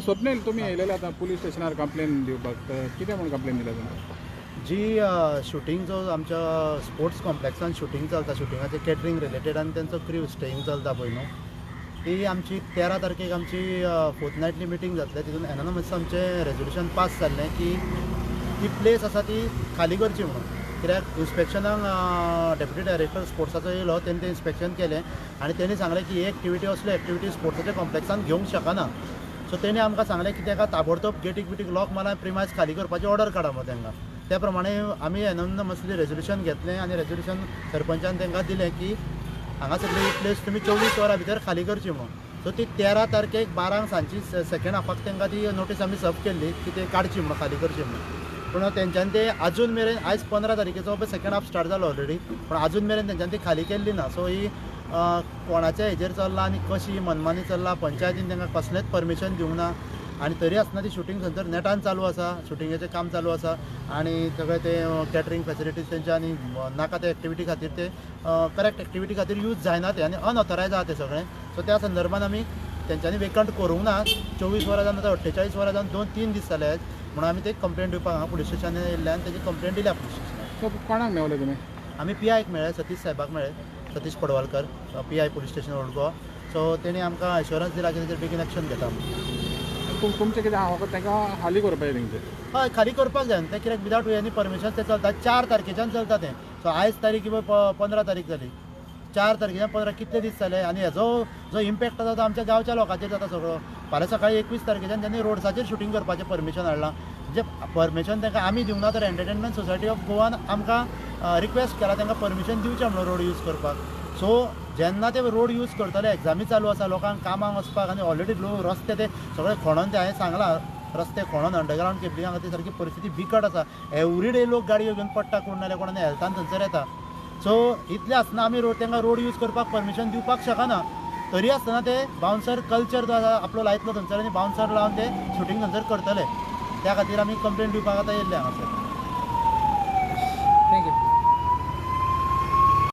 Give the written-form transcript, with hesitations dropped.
स्वप्नील तुम्ही येयलेले आता पुलीस स्टेशनार कंप्लेन दिवपाक तर कितें म्हूण कंप्लेन दिल्या तुमकां? जी शूटिंग जो आमच्या स्पोर्ट्स कॉम्प्लेक्सान शूटिंग चलता, शूटिंगाचे कॅटरिंग रिलेटेड आनी तेंचो क्रू स्टेईंग चलता पळय न्हू, ती आमची 13 तारखेक आमची फोर्थनायटली मिटींग जातले. तितून एनॉनमस आमचें रेजोल्युशन पास जाल्लें की ती प्लेस आसा ती खाली करची म्हणून. कित्याक इन्स्पेक्शनाक डेप्युटी डायरेक्टर स्पोर्ट्साचो येयलो, तेणें तें इन्स्पेक्शन केलें आनी तेणी सांगलें की ही एक्टिविटी असल्यो एक्टिविटी स्पोर्ट्साच्या कॉम्प्लेक्सान घेवंक शकना. सो तेणी आमकां सांगलें की ताका ताबडतोब गेटीक बिटीक लॉक मारून प्रिमायस खाली करपाची ऑर्डर काडा मग तांकां. त्या प्रमाणे आमी एनॉनमसली रेजोल्युशन घेतलें आनी रेजोल्युशन सरपंचान तांकां दिलें की हांगा सगळी ही प्लेस तुमी 24 वरां भितर खाली करची म्हणून. सो ती 13 तारखेक 12 सांजची सेकंड हाफाक तांकां ती नोटीस आमी सर्व केल्ली की ते काडची म्हणून, खाली करची म्हणून. पूण तेंच्यांनी ते अजून मेरेन आयज 15 तारखेचो सेकंड हाफ स्टार्ट जालो ऑलरेडी, पूण अजून मेरेन तेंच्यांनी ती खाली केल्ली ना. सो ही कोणाच्या हेजेर चल्ला आनी कशी मनमानी चल्ला, पंचायतीन तांकां कसलेंच परमिशन दिवंक ना. आनी तरी आसतना ती शूटिंग थंयसर नेटान चालू आसा, शूटिंगेचें काम चालू आसा आनी सगळे ते कॅटरिंग फॅसिलिटीज तेंचे आनी नाका ते एक्टिविटी खातीर ते करेक्ट एक्टिविटी खातीर यूज जायना ते आनी अनऑथरायज आहा ते सगळें. सो त्या संदर्भान आमी तेंच्यांनी वेकंट करूंक ना. 24 वरां जावन आतां 48 वरां जावन 2-3 दीस जाले म्हणून आमी ते कंप्लेंट दिवपाक हांगा पुलीस स्टेशनार येयल्ल्यान तेजी कंप्लेंट दिल्या पुलीस स्टेशनार. सो कोणाक मेवले तुमी? आमी PIक मेळ्ळे, सतीश साहेबाक मेळ्ळे, Satish Padwalkar, PI police station old Goa. So तेणी आमकां एश्युरन्स दिला की तेजेर बेगीन एक्शन घेता. तुमचें कितें आहा फकत तांकां हाली करपाचें तेंचें? हय, खाली करपाक जाय तें, कित्याक विदावट एनी परमिशन तें चलता. 4 तारखेच्यान चलता तें. सो आयज तारीख किंवा 15 तारीख जाली, 4 तारखेच्यान 15 कितले दीस जाले आनी हेजो जो इम्पॅक्ट जाता तो आमच्या गांवच्या लोकांचेर जाता सगळो. फाल्यां सकाळीं 21 तारखेच्यान त्यांनी रोड्साचेर शूटिंग करपाचें परमिशन हाडलां. म्हणजे परमिशन तांकां आमी दिवंक ना तर एंटरटेनमेंट सोसायटी ऑफ गोवान आमकां रिक्वेस्ट केला तांकां परमिशन दिवचें म्हणून रोड यूज करपाक. सो जेन्ना ते रोड यूज करतले, एग्जामी चालू आसा, लोकांक कामाक वचपाक आनी ऑलरेडी रस्ते ते सगळे खणून ते हांवें सांगलां, रस्ते खणून अंडरग्रावंड केबलिंग हांगा ती सारकी परिस्थिती बिकट आसा. एवरी डे लोक गाडयो घेवन पडटा, कोण नाल्यार कोणाने हेल्थान थंयसर येता. सो इतले आसतना आमी तांकां रोड यूज करपाक परमिशन दिवपाक शकना. तरी आसतना ते बाउन्सर कल्चर जो आसा आपलो लायतलो थंयसर आनी बाउन्सर लावन ते शूटिंग थंयसर करतले. त्या खातीर आमी कंप्लेंट दिवपाक आतां येयल्ले हांगासर.